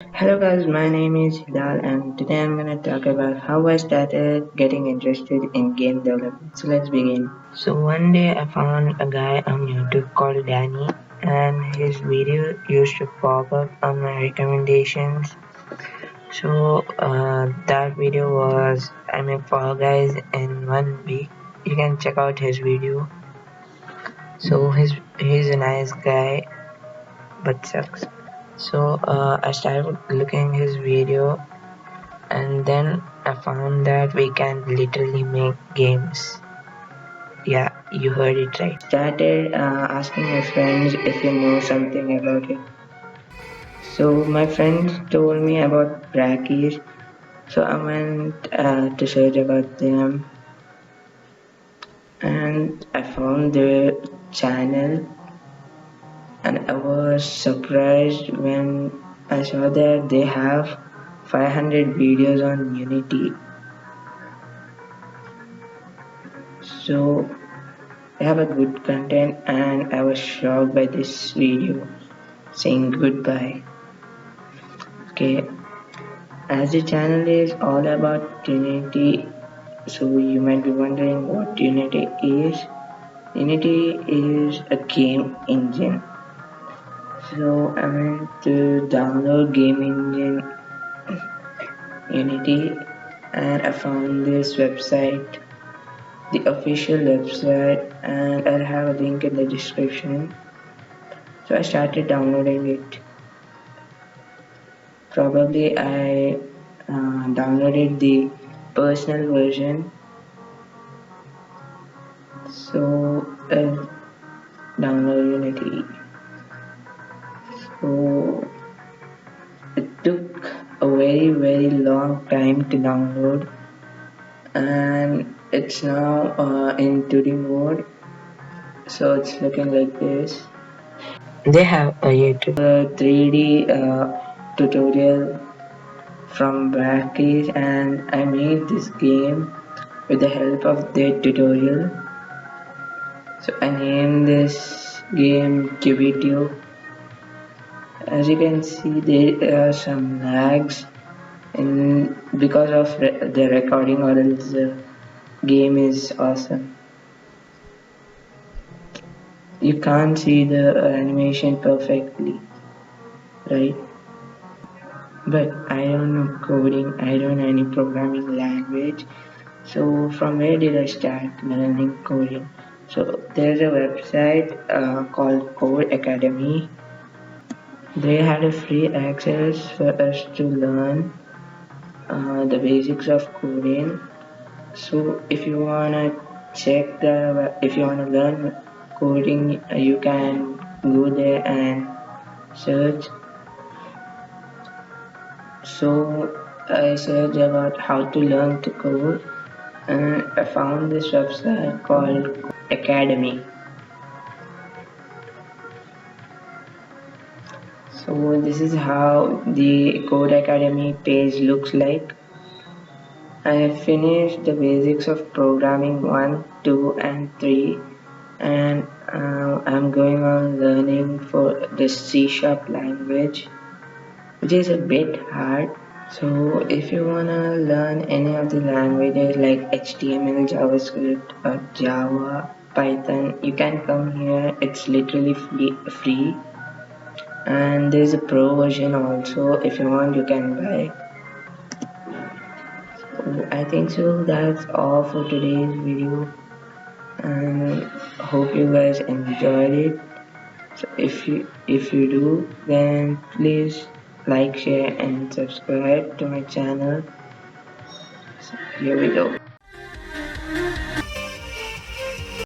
Hello guys, my name is Hilal and today I'm gonna talk about how I started getting interested in game development. So let's begin. So one day I found a guy on YouTube called Dani and his video used to pop up on my recommendations. So that video was I make Fall Guys in 1 week. You can check out his video. So he's a nice guy but sucks. So I started looking his video and then I found that we can literally make games. Yeah, you heard it right. Started asking my friends if they know something about it. So my friends told me about brackeys. So I went to search about them and I found their channel and I was surprised when I saw that they have 500 videos on Unity. So they have a good content and I was shocked by this video saying goodbye. Okay, as the channel is all about Unity, so you might be wondering what Unity is. Unity is a game engine. So I went to download game engine Unity and I found this website, the official website, and I'll have a link in the description. So I started downloading it. Probably I downloaded the personal version. So I'll download Unity. So it took a very long time to download and it's now in 2D mode. So it's looking like this. They have a YouTube 3D tutorial from brackeys and I made this game with the help of their tutorial. So I named this game QB2. As you can see there are some lags in because of the recording or else the game is awesome. You can't see the animation perfectly, right? But I don't know coding, I don't know any programming language. So from where did I start learning coding? So there's a website called Code Academy. They had a free access for us to learn the basics of coding. So if you wanna if you wanna learn coding, you can go there and search. So I searched about how to learn to code and I found this website called Academy. So this is how the Code Academy page looks like. I have finished the basics of programming 1, 2 and 3 and I'm going on learning for the C# language, which is a bit hard. So if you wanna learn any of the languages like HTML, JavaScript or Java, Python, you can come here. It's literally free. And there's a pro version also. If you want, you can buy. So I think so that's all for today's video and hope you guys enjoyed it. So if you do, then please like, share and subscribe to my channel. So here we go.